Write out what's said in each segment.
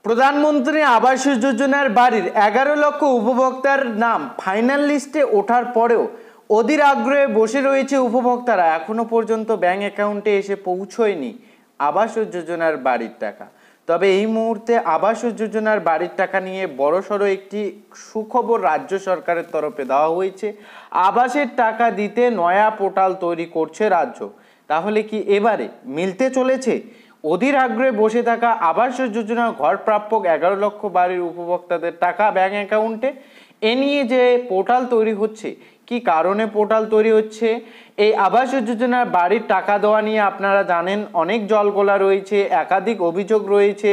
প্রধানমন্ত্রী আবাস যোজনার বাড়ির 11 লক্ষ উপভোক্তার নাম ফাইনাল লিস্টে ওঠার পরেও অধীর আগ্রহে বসে রয়েছে উপভোক্তারা। এখনো পর্যন্ত ব্যাংক অ্যাকাউন্টে এসে পৌঁছয়নি আবাস যোজনার বাড়ির টাকা। তবে এই মুহূর্তে আবাস যোজনার বাড়ির টাকা নিয়ে বড়সড় একটি সুখবর রাজ্য সরকারের তরফে দেওয়া হয়েছে। আবাসের টাকা দিতে নয়া পোর্টাল তৈরি করছে রাজ্য। তাহলে কি এবারে মিলতে চলেছে অধীর আগ্রহে বসে থাকা আবাস যোজনা ঘর প্রাপক 11 লক্ষ বাড়ির উপভোক্তাদের টাকা ব্যাংক অ্যাকাউন্টে? এ নিয়ে যে পোর্টাল তৈরি হচ্ছে, কি কারণে পোর্টাল তৈরি হচ্ছে, এই আবাস যোজনার বাড়ির টাকা দেওয়া নিয়ে আপনারা জানেন অনেক জলগোলা রয়েছে, একাধিক অভিযোগ রয়েছে।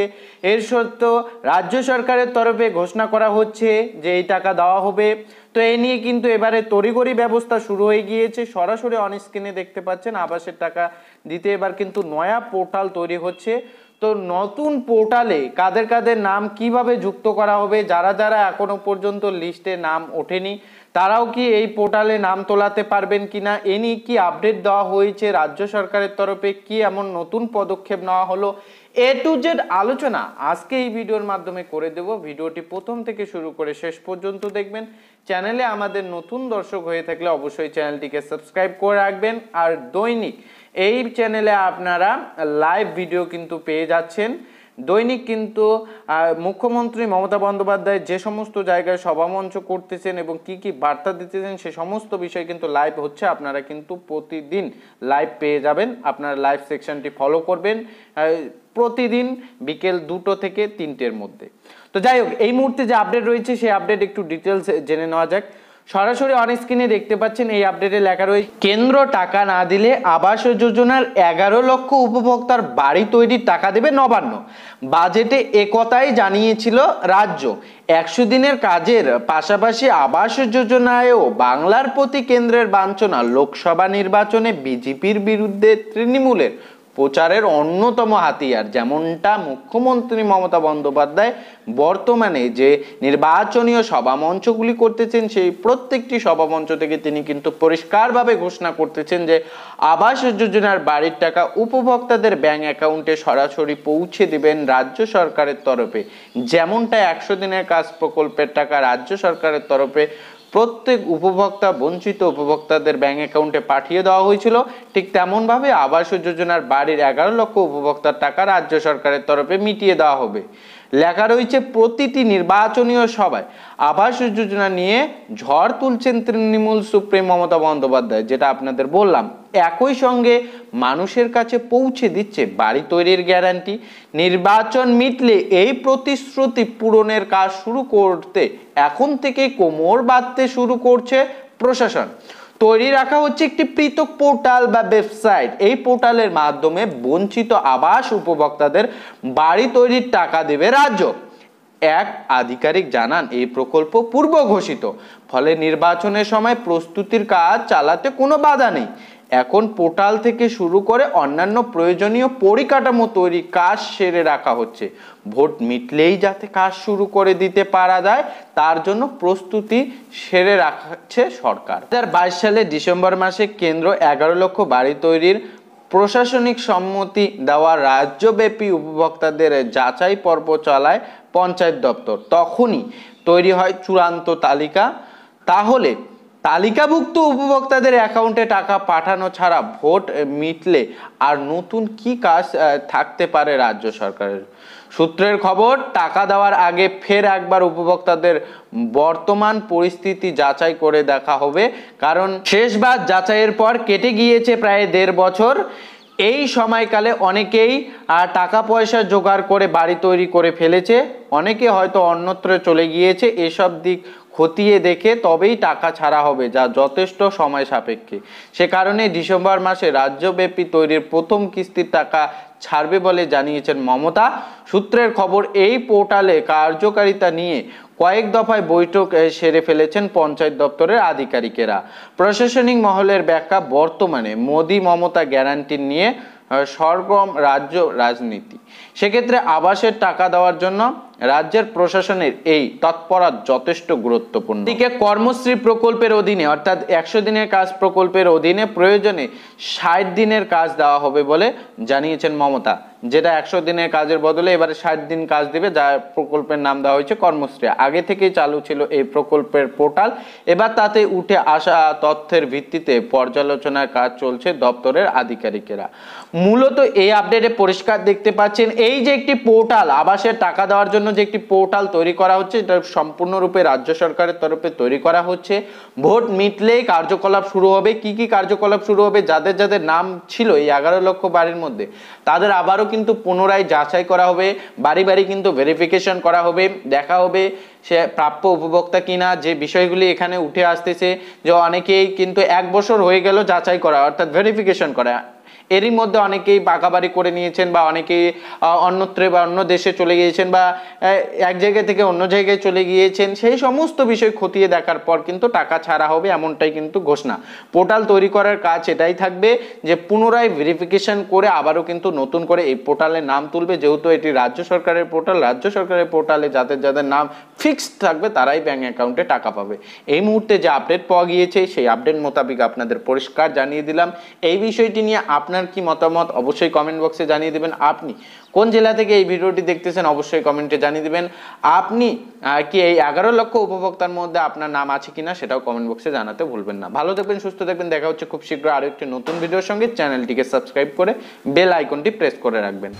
এর সত্ত্বেও রাজ্য সরকারের তরফে ঘোষণা করা হচ্ছে যে এই টাকা দেওয়া হবে। তো এই নিয়ে কিন্তু এবারে তড়িঘড়ি ব্যবস্থা শুরু হয়ে গিয়েছে। সরাসরি অন স্ক্রিনে দেখতে পাচ্ছেন আবাসের টাকা দিতে এবার কিন্তু নয়া পোর্টাল তৈরি হচ্ছে। তো নতুন পোর্টালে কাদের কাদের নাম কিভাবে যুক্ত করা হবে, যারা যারা এখনো পর্যন্ত লিস্টে নাম ওঠেনি তারাও কি এই পোর্টালে নাম তোলাতে পারবেন কিনা, এ নিয়ে কি আপডেট দেওয়া হয়েছে রাজ্য সরকারের তরফে, কি এমন নতুন পদক্ষেপ নেওয়া হলো, এ টু জেড আলোচনা আজকে এই ভিডিওর মাধ্যমে করে দেব। ভিডিওটি প্রথম থেকে শুরু করে শেষ পর্যন্ত দেখবেন। চ্যানেলে আমাদের নতুন দর্শক হয়ে থাকলে অবশ্যই চ্যানেলটিকে সাবস্ক্রাইব করে রাখবেন। আর দৈনিক এই চ্যানেলে আপনারা লাইভ ভিডিও কিন্তু পেয়ে যাচ্ছেন। দৈনিক কিন্তু মুখ্যমন্ত্রী মমতা বন্দ্যোপাধ্যায় যে সমস্ত জায়গায় সভামঞ্চ করতেছেন এবং কি কি বার্তা দিতেছেন সে সমস্ত বিষয় কিন্তু লাইভ হচ্ছে। আপনারা কিন্তু প্রতিদিন লাইভ পেয়ে যাবেন। আপনারা লাইভ সেকশনটি ফলো করবেন প্রতিদিন বিকেল 2টো থেকে 3টের মধ্যে। তো যাই হোক, এই মুহূর্তে যে আপডেট রয়েছে সেই আপডেট একটু ডিটেলস জেনে নেওয়া যাক। সরাসরি অন স্ক্রিনে দেখতে পাচ্ছেন এই আপডেটে লেখা রয়েছে, কেন্দ্র টাকা না দিলে আবাস যোজনার 11 লক্ষ উপভোক্তার বাড়ি তৈরির টাকা দেবে নবান্ন। বাজেটে একথাই জানিয়েছিল রাজ্য। 100 দিনের কাজের পাশাপাশি আবাস যোজনায়ও বাংলার প্রতি কেন্দ্রের বাঞ্ছনা। লোকসভা নির্বাচনে বিজেপির বিরুদ্ধে তৃণমূলের প্রচারের অন্যতম হাতিয়ার। যেমনটা মুখ্যমন্ত্রী মমতা বন্দ্যোপাধ্যায় বর্তমানে যে নির্বাচনীয় সভামঞ্চগুলি করতেছেন সেই প্রত্যেকটি সভামঞ্চ থেকে তিনি কিন্তু পরিষ্কারভাবে ঘোষণা করতেছেন যে আবাস যোজনার বাড়ির টাকা উপভোক্তাদের ব্যাংক অ্যাকাউন্টে সরাসরি পৌঁছে দিবেন রাজ্য সরকারের তরফে। যেমনটা 100 দিনের কাজ প্রকল্পের টাকা রাজ্য সরকারের তরফে প্রত্যেক উপভোক্তা বঞ্চিত উপভোক্তাদের ব্যাংক অ্যাকাউন্টে পাঠিয়ে দেওয়া হয়েছিল, ঠিক তেমনভাবে আবাস যোজনার বাড়ির 11 লক্ষ উপভোক্তার টাকা রাজ্য সরকারের তরফে মিটিয়ে দেওয়া হবে। লেখা রয়েছে, প্রতিটি নির্বাচনীয় সভায় আবাস যোজনা নিয়ে ঝড় তুলছেন তৃণমূল সুপ্রিম মমতা বন্দ্যোপাধ্যায়, যেটা আপনাদের বললাম। একই সঙ্গে মানুষের কাছে পৌঁছে দিচ্ছে বাড়ি তৈরির গ্যারান্টি। নির্বাচন মিটলে এই প্রতিশ্রুতি পূরণের কাজ শুরু করতে এখন থেকে কোমর বাঁধতে শুরু করছে প্রশাসন। তৈরি রাখা হচ্ছে একটি পৃথক পোর্টাল বা ওয়েবসাইট। এই পোর্টালের মাধ্যমে বঞ্চিত আবাস উপভোক্তাদের বাড়ি তৈরির টাকা দেবে রাজ্য। এক আধিকারিক জানান, এই প্রকল্প পূর্ব ঘোষিত, ফলে নির্বাচনের সময় প্রস্তুতির কাজ চালাতে কোনো বাধা নেই। এখন পোর্টাল থেকে শুরু করে অন্যান্য প্রয়োজনীয় পরিকাঠামো তৈরি কাজ সেরে রাখা হচ্ছে। ভোট মিটলেই যাতে কাজ শুরু করে দিতে পারা যায় তার জন্য প্রস্তুতি সেরে রাখছে সরকার। 2022 সালে ডিসেম্বর মাসে কেন্দ্র 11 লক্ষ বাড়ি তৈরির প্রশাসনিক সম্মতি দেওয়া রাজ্যব্যাপী উপভোক্তাদের যাচাই পর্ব চালায় পঞ্চায়েত দপ্তর। তখনই তৈরি হয় চূড়ান্ত তালিকা। তাহলে তালিকাভুক্ত উপভোক্তাদের অ্যাকাউন্টে টাকা পাঠানো ছাড়া ভোট মিটলে আর নতুন কি কাজ থাকতে পারে রাজ্য সরকারের? সূত্রের খবর, টাকা দেওয়ার আগে ফের একবার উপভোক্তাদের বর্তমান পরিস্থিতি যাচাই করে দেখা হবে। কারণ শেষবার যাচাইয়ের পর কেটে গিয়েছে প্রায় 1.5 বছর। এই সময়কালে অনেকেই টাকা পয়সা জোগাড় করে বাড়ি তৈরি করে ফেলেছে, অনেকে হয়তো অন্যত্র চলে গিয়েছে। এসব দিক খতিয়ে দেখে তবেই টাকা ছাড়া হবে, যা যথেষ্ট সময় সাপেক্ষে। সে কারণে ডিসেম্বর মাসে রাজ্যব্যাপী তৈরির প্রথম কিস্তির টাকা ছাড়বে বলে জানিয়েছেন মমতা। সূত্রের খবর, এই পোর্টালে কার্যকারিতা নিয়ে কয়েক দফায় বৈঠক সেরে ফেলেছেন পঞ্চায়েত দপ্তরের আধিকারিকেরা। প্রশাসনিক মহলের ব্যাখ্যা, বর্তমানে মোদি মমতা গ্যারান্টি নিয়ে সরগরম রাজ্য রাজনীতি। সেক্ষেত্রে আবাসের টাকা দেওয়ার জন্য রাজ্যের প্রশাসনের এই তৎপরতা যথেষ্ট গুরুত্বপূর্ণ। এদিকে কর্মশ্রী প্রকল্পের অধীনে অর্থাৎ 100 দিনের কাজ প্রকল্পের অধীনে প্রয়োজনে 60 দিনের কাজ দেওয়া হবে বলে জানিয়েছেন মমতা। যেটা 100 দিনের কাজের বদলে এবারে 60 দিন কাজ দিবে, যা প্রকল্পের নাম দেওয়া হয়েছে কর্মশ্রী। আগে থেকেই চালু ছিল এই প্রকল্পের পোর্টাল, এবার তাতে উঠে আসা তথ্যের ভিত্তিতে পর্যালোচনার কাজ চলছে দপ্তরের আধিকারিকেরা। মূলত এই আপডেটে পরিষ্কার দেখতে পাচ্ছেন এই যে একটি পোর্টাল, আবাসের টাকা দেওয়ার জন্য যে একটি পোর্টাল তৈরি করা হচ্ছে, এটা সম্পূর্ণরূপে রাজ্য সরকারের তরফে তৈরি করা হচ্ছে। ভোট মিটলেই কার্যকলাপ শুরু হবে। কি কি কার্যকলাপ শুরু হবে? যাদের যাদের নাম ছিল এই 11 লক্ষ বাড়ির মধ্যে, তাদের আবারও কিন্তু পুনরায় যাচাই করা হবে, বাড়ি বাড়ি কিন্তু ভেরিফিকেশন করা হবে, দেখা হবে সে প্রাপ্য উপভোক্তা কিনা। যে বিষয়গুলি এখানে উঠে আসতেছে যে অনেকেই কিন্তু 1 বছর হয়ে গেল যাচাই করা, অর্থাৎ ভেরিফিকেশন করা, এরই মধ্যে অনেকেই পাকা বাড়ি করে নিয়েছেন বা অনেকেই অন্যত্রে বা অন্য দেশে চলে গিয়েছেন বা এক জায়গা থেকে অন্য জায়গায় চলে গিয়েছেন। সেই সমস্ত বিষয় খতিয়ে দেখার পর কিন্তু টাকা ছাড়া হবে, এমনটাই কিন্তু ঘোষণা। পোর্টাল তৈরি করার কাজ এটাই থাকবে যে পুনরায় ভেরিফিকেশন করে আবারও কিন্তু নতুন করে এই পোর্টালে নাম তুলবে। যেহেতু এটি রাজ্য সরকারের পোর্টাল, রাজ্য সরকারের পোর্টালে যাদের যাদের নাম ফিক্সড থাকবে তারাই ব্যাংক অ্যাকাউন্টে টাকা পাবে। এই মুহূর্তে যে আপডেট পাওয়া গিয়েছে সেই আপডেট মোতাবেক আপনাদের পরিষ্কার জানিয়ে দিলাম। এই বিষয়টি নিয়ে আপনার কি মতামত অবশ্যই কমেন্ট বক্সে জানিয়ে দিবেন। আপনি কোন জেলা থেকে এই ভিডিওটি দেখতেছেন অবশ্যই কমেন্টে জানিয়ে দিবেন। আপনি কি এই 11 লক্ষ উপভোক্তার মধ্যে আপনার নাম আছে কিনা সেটাও কমেন্ট বক্সে জানাতে ভুলবেন না। ভালো থাকবেন, সুস্থ থাকবেন, দেখা হচ্ছে খুব শীঘ্র আরো একটি নতুন ভিডিওর সঙ্গে। চ্যানেলটিকে সাবস্ক্রাইব করে বেল আইকনটি প্রেস করে রাখবেন।